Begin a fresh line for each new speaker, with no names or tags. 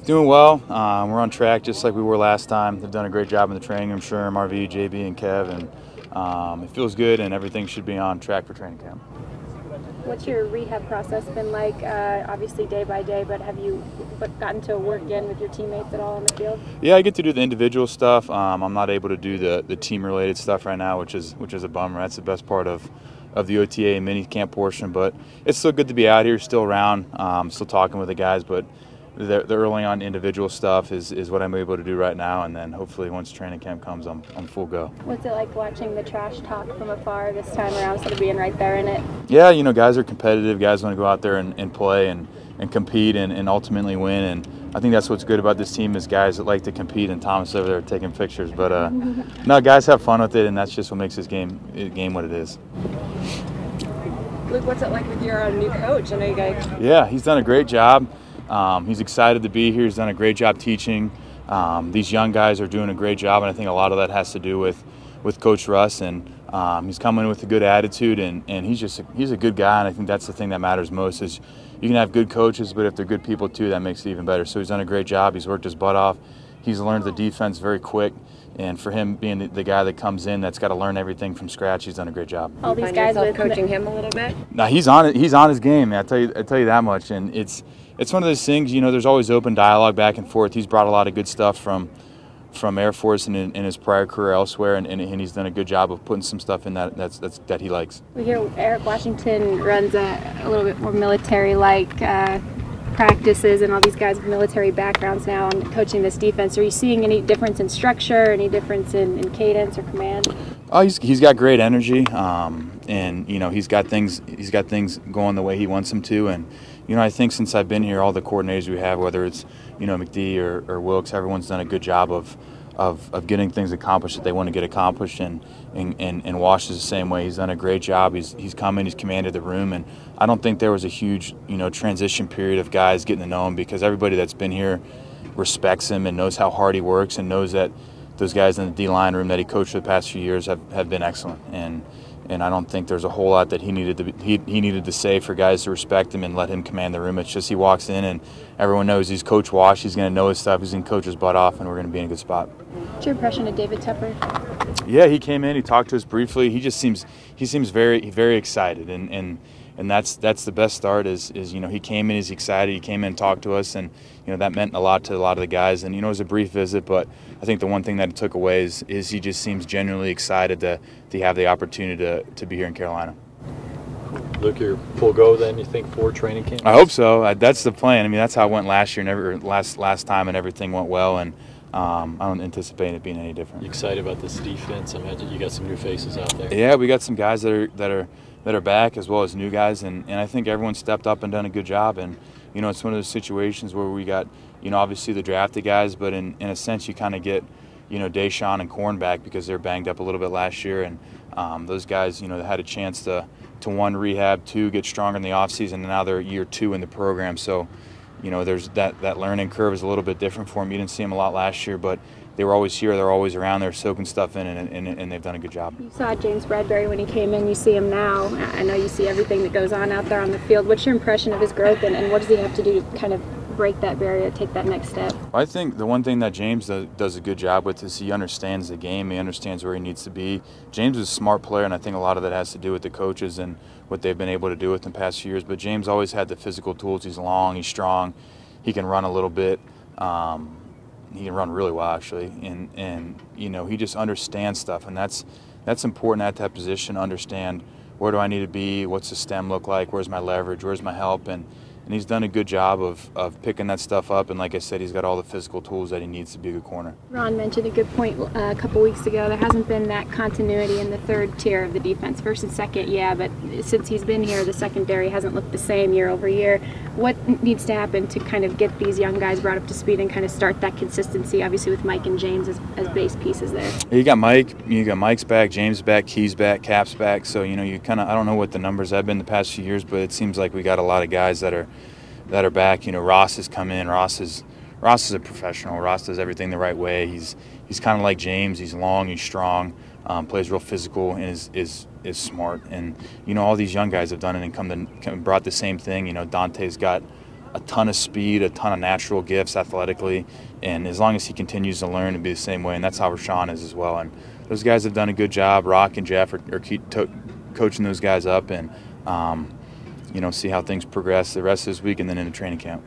Doing well. We're on track just like we were last time. They've done a great job in the training room, Sherm, RV, JB, and Kev, and it feels good, and everything should be on track for training camp.
What's your rehab process been like? Obviously day by day, but have you gotten to work in with your teammates at all on the field?
Yeah, I get to do the individual stuff. I'm not able to do the team-related stuff right now, which is a bummer. That's the best part of the OTA and mini camp portion, but it's still good to be out here, still around, still talking with the guys, but the early on individual stuff is what I'm able to do right now, and then hopefully once training camp comes, I'm full go.
What's it like watching the trash talk from afar this time around instead of being right there in it?
Yeah, guys are competitive. Guys want to go out there and play and compete and ultimately win, and I think that's what's good about this team is guys that like to compete, and Thomas over there taking pictures. But no, guys have fun with it, and that's just what makes this game what it is.
Luke, what's it like with your new coach? I know you guys.
Yeah, he's done a great job. He's excited to be here. He's done a great job teaching. These young guys are doing a great job, and I think a lot of that has to do with Coach Russ. And he's coming in with a good attitude, and he's a good guy. And I think that's the thing that matters most is you can have good coaches, but if they're good people too, that makes it even better. So he's done a great job. He's worked his butt off. He's learned the defense very quick. And for him being the guy that comes in that's got to learn everything from scratch, he's done a great job.
All these guys with coaching him a little bit?
No, he's on it. He's on his game. I tell you that much. And it's one of those things. There's always open dialogue back and forth. He's brought a lot of good stuff from Air Force and in his prior career elsewhere, and he's done a good job of putting some stuff in that he likes.
We hear Eric Washington runs a little bit more military-like practices, and all these guys with military backgrounds now on coaching this defense. Are you seeing any difference in structure, any difference in cadence or command?
Oh, he's got great energy, and he's got things going the way he wants them to. And I think since I've been here, all the coordinators we have, whether it's McD or Wilkes, everyone's done a good job of getting things accomplished that they want to get accomplished, and Wash is the same way. He's done a great job. He's come in, he's commanded the room, and I don't think there was a huge transition period of guys getting to know him, because everybody that's been here respects him and knows how hard he works and knows that those guys in the D-line room that he coached for the past few years have been excellent. And I don't think there's a whole lot that he needed to say for guys to respect him and let him command the room. It's just he walks in and everyone knows he's Coach Wash. He's going to know his stuff. He's going to coach his butt off, and we're going to be in a good spot.
What's your impression of David Tepper?
Yeah, he came in. He talked to us briefly. He seems very, very excited, and that's the best start. Is he came in, he's excited. He came in and talked to us, and that meant a lot to a lot of the guys. And it was a brief visit, but I think the one thing that he took away is he just seems genuinely excited to have the opportunity to be here in Carolina.
Luke, you're full go then, you think, for training camp?
I hope so. That's the plan. I mean, that's how it went last year, last time, and everything went well. And I don't anticipate it being any different.
You excited about this defense? I imagine you got some new faces out there.
Yeah, we got some guys that are back, as well as new guys, and I think everyone stepped up and done a good job. And it's one of those situations where we got obviously the drafted guys, but in a sense you kind of get Deshaun and Korn back because they're banged up a little bit last year, and those guys had a chance to one, rehab, two, get stronger in the offseason, and now they're year two in the program. So there's that learning curve is a little bit different for them. You didn't see them a lot last year, but they were always here. They're always around. They're soaking stuff in, and they've done a good job.
You saw James Bradbury when he came in. You see him now. I know you see everything that goes on out there on the field. What's your impression of his growth, and what does he have to do to kind of break that barrier, take that next step?
I think the one thing that James does a good job with is he understands the game. He understands where he needs to be. James is a smart player, and I think a lot of that has to do with the coaches and what they've been able to do with him the past few years. But James always had the physical tools. He's long, he's strong, he can run a little bit. He can run really well, actually, and he just understands stuff, and that's important at that position. Understand where do I need to be, what's the stem look like, where's my leverage, where's my help, and he's done a good job of picking that stuff up. And like I said, he's got all the physical tools that he needs to be a good corner.
Ron mentioned a good point a couple weeks ago. There hasn't been that continuity in the third tier of the defense. First and second, yeah, but since he's been here, the secondary hasn't looked the same year over year. What needs to happen to kind of get these young guys brought up to speed and kind of start that consistency, obviously with Mike and James as base pieces there?
You got Mike's back, James back, Key's back, Cap's back. So, you kind of, I don't know what the numbers have been the past few years, but it seems like we got a lot of guys that are back. Ross has come in. Ross is a professional. Ross does everything the right way. He's kind of like James. He's long, he's strong, plays real physical, and is smart. And all these young guys have done it and brought the same thing. Dante's got a ton of speed, a ton of natural gifts athletically, and as long as he continues to learn and be the same way, and that's how Rashawn is as well. And those guys have done a good job. Rock and Jeff are coaching those guys up, and see how things progress the rest of this week and then into training camp.